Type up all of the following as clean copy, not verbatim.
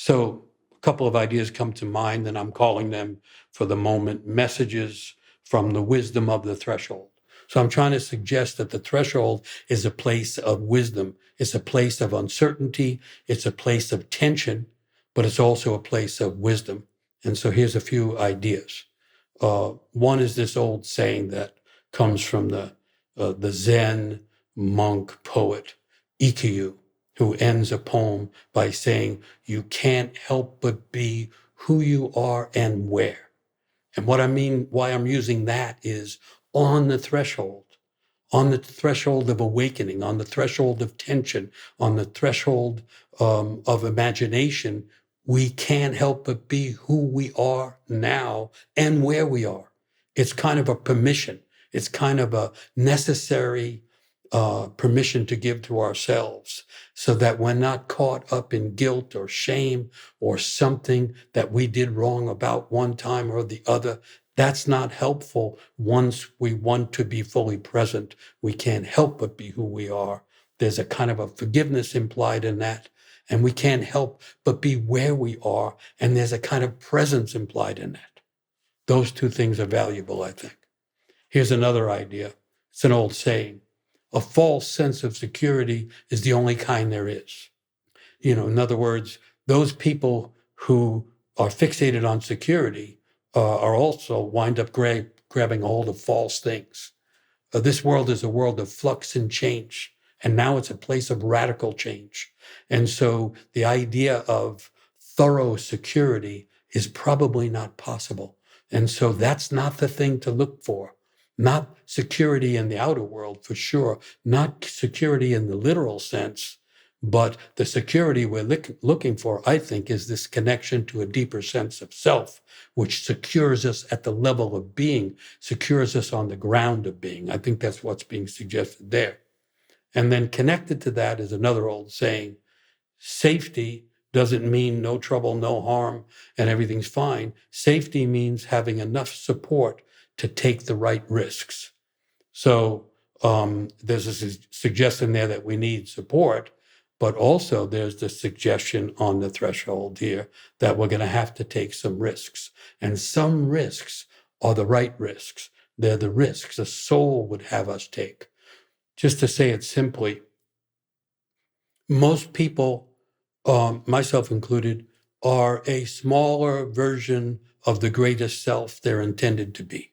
So a couple of ideas come to mind, and I'm calling them, for the moment, messages from the wisdom of the threshold. So I'm trying to suggest that the threshold is a place of wisdom. It's a place of uncertainty. It's a place of tension, but it's also a place of wisdom. And so here's a few ideas. One is this old saying that comes from the Zen monk poet Ikkyu, who ends a poem by saying, "You can't help but be who you are and where." And what I mean, why I'm using that is on the threshold of awakening, on the threshold of tension, on the threshold of imagination, we can't help but be who we are now and where we are. It's kind of a permission. It's kind of a necessary permission to give to ourselves so that we're not caught up in guilt or shame or something that we did wrong about one time or the other. That's not helpful once we want to be fully present. We can't help but be who we are. There's a kind of a forgiveness implied in that. And we can't help but be where we are. And there's a kind of presence implied in that. Those two things are valuable, I think. Here's another idea. It's an old saying. A false sense of security is the only kind there is. In other words, those people who are fixated on security are also wind up grabbing a hold of false things. This world is a world of flux and change, and now it's a place of radical change. And so the idea of thorough security is probably not possible. And so that's not the thing to look for. Not security in the outer world, for sure. Not security in the literal sense, but the security we're looking for, I think, is this connection to a deeper sense of self, which secures us at the level of being, secures us on the ground of being. I think that's what's being suggested there. And then connected to that is another old saying, safety doesn't mean no trouble, no harm, and everything's fine. Safety means having enough support to take the right risks. So there's a suggestion there that we need support, but also there's the suggestion on the threshold here that we're going to have to take some risks. And some risks are the right risks. They're the risks a soul would have us take. Just to say it simply, most people, myself included, are a smaller version of the greatest self they're intended to be.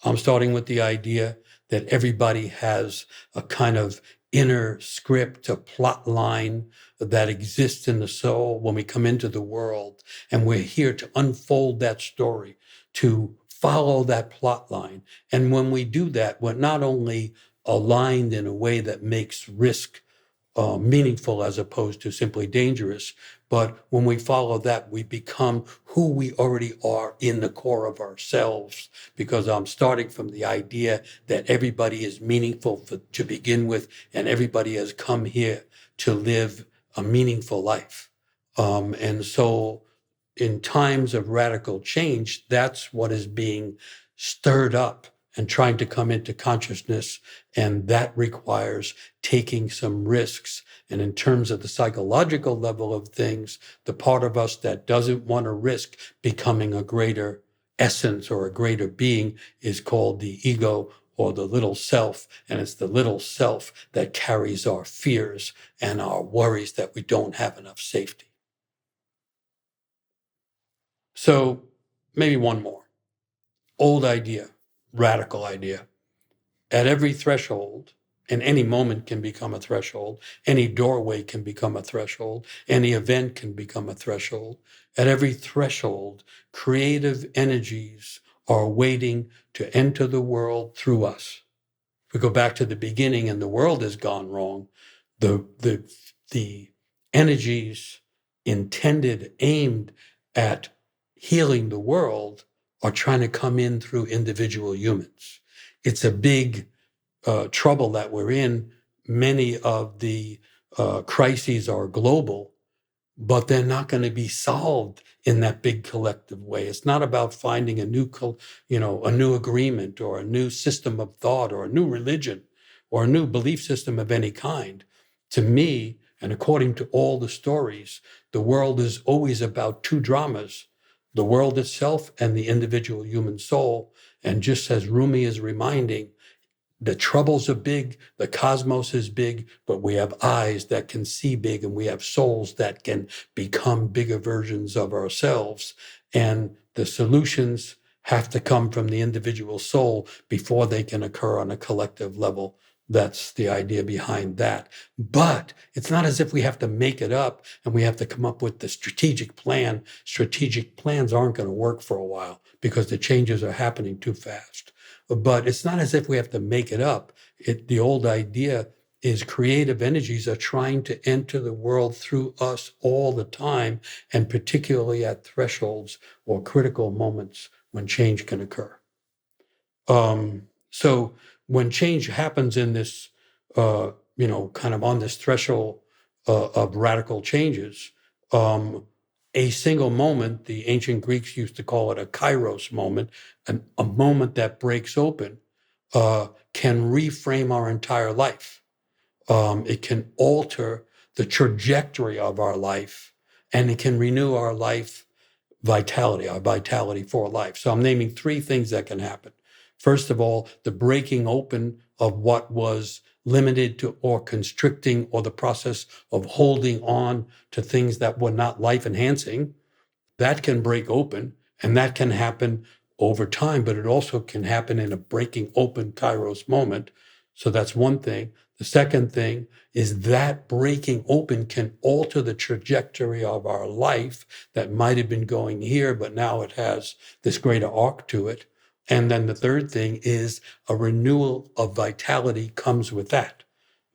I'm starting with the idea that everybody has a kind of inner script, a plot line that exists in the soul when we come into the world. And we're here to unfold that story, to follow that plot line. And when we do that, we're not only aligned in a way that makes risk meaningful as opposed to simply dangerous. But when we follow that, we become who we already are in the core of ourselves, because I'm starting from the idea that everybody is meaningful to begin with, and everybody has come here to live a meaningful life. And so in times of radical change, that's what is being stirred up and trying to come into consciousness. And that requires taking some risks. And in terms of the psychological level of things, the part of us that doesn't want to risk becoming a greater essence or a greater being is called the ego or the little self. And it's the little self that carries our fears and our worries that we don't have enough safety. So maybe one more. Old idea, radical idea. At every threshold, and any moment can become a threshold, any doorway can become a threshold, any event can become a threshold. At every threshold, creative energies are waiting to enter the world through us. If we go back to the beginning and the world has gone wrong, the energies intended, aimed at healing the world are trying to come in through individual humans. It's a big trouble that we're in. Many of the crises are global, but they're not going to be solved in that big collective way. It's not about finding a new agreement or a new system of thought or a new religion or a new belief system of any kind. To me, And according to all the stories, the world is always about two dramas, the world itself and the individual human soul. And just as Rumi is reminding, the troubles are big, the cosmos is big, but we have eyes that can see big, and we have souls that can become bigger versions of ourselves. And the solutions have to come from the individual soul before they can occur on a collective level. That's the idea behind that. But it's not as if we have to make it up and we have to come up with the strategic plan. Strategic plans aren't going to work for a while because the changes are happening too fast. But it's not as if we have to make it up. The old idea is creative energies are trying to enter the world through us all the time, and particularly at thresholds or critical moments when change can occur. So when change happens in this, kind of on this threshold of radical changes, a single moment, the ancient Greeks used to call it a kairos moment, a moment that breaks open, can reframe our entire life. It can alter the trajectory of our life, and it can renew our life vitality, our vitality for life. So I'm naming three things that can happen. First of all, the breaking open of what was limited to or constricting, or the process of holding on to things that were not life enhancing. That can break open, and that can happen over time, but it also can happen in a breaking open kairos moment. So that's one thing. The second thing is that breaking open can alter the trajectory of our life that might have been going here, but now it has this greater arc to it. And then the third thing is a renewal of vitality comes with that.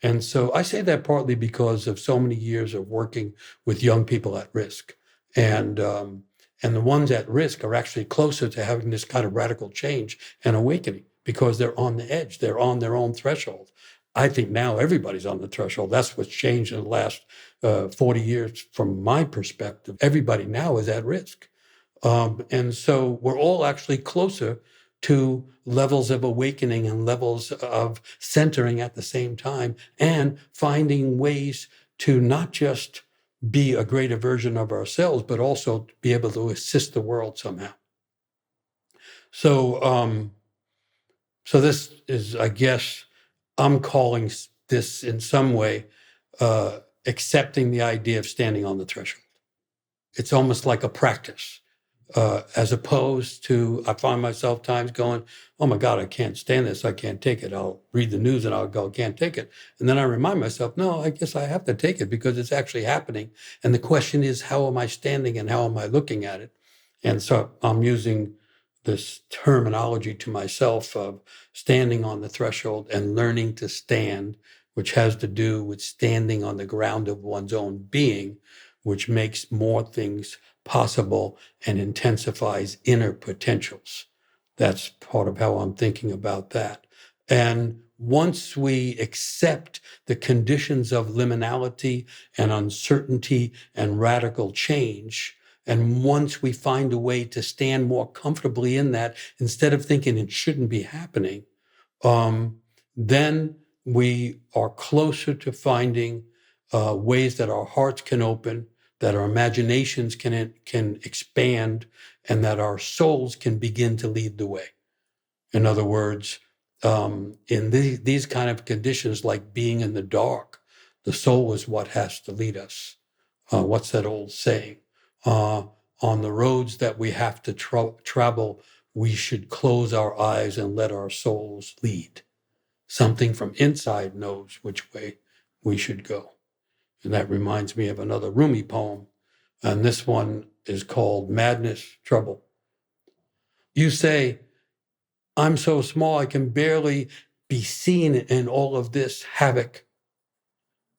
And so I say that partly because of so many years of working with young people at risk. And the ones at risk are actually closer to having this kind of radical change and awakening because they're on the edge. They're on their own threshold. I think now everybody's on the threshold. That's what's changed in the last 40 years from my perspective. Everybody now is at risk. And so we're all actually closer to levels of awakening and levels of centering at the same time, and finding ways to not just be a greater version of ourselves, but also be able to assist the world somehow. So, so this is, I guess, I'm calling this in some way accepting the idea of standing on the threshold. It's almost like a practice. As opposed to, I find myself times going, oh my God, I can't stand this. I can't take it. I'll read the news and I'll go, can't take it. And then I remind myself, no, I guess I have to take it because it's actually happening. And the question is, how am I standing and how am I looking at it? And so I'm using this terminology to myself of standing on the threshold and learning to stand, which has to do with standing on the ground of one's own being, which makes more things possible and intensifies inner potentials. That's part of how I'm thinking about that. And once we accept the conditions of liminality and uncertainty and radical change, and once we find a way to stand more comfortably in that, instead of thinking it shouldn't be happening, then we are closer to finding ways that our hearts can open, that our imaginations can expand, and that our souls can begin to lead the way. In other words, in these kind of conditions, like being in the dark, the soul is what has to lead us. What's that old saying? On the roads that we have to travel, we should close our eyes and let our souls lead. Something from inside knows which way we should go. And that reminds me of another Rumi poem. And this one is called Madness, Trouble. You say, I'm so small I can barely be seen in all of this havoc.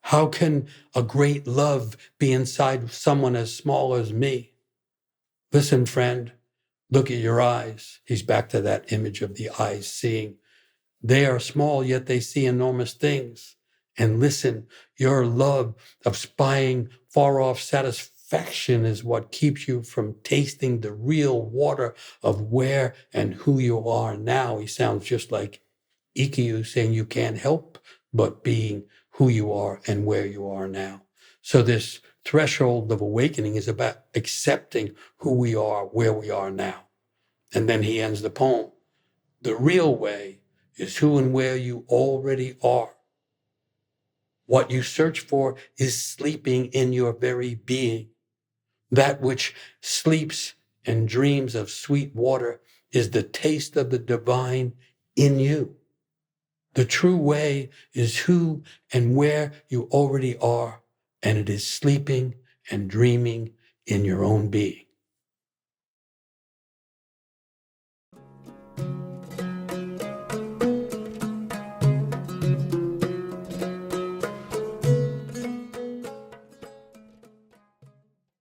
How can a great love be inside someone as small as me? Listen, friend, look at your eyes. He's back to that image of the eyes seeing. They are small, yet they see enormous things. And listen, your love of spying far off satisfaction is what keeps you from tasting the real water of where and who you are now. He sounds just like Ikkyu saying you can't help but being who you are and where you are now. So this threshold of awakening is about accepting who we are, where we are now. And then he ends the poem. The real way is who and where you already are. What you search for is sleeping in your very being. That which sleeps and dreams of sweet water is the taste of the divine in you. The true way is who and where you already are, and it is sleeping and dreaming in your own being.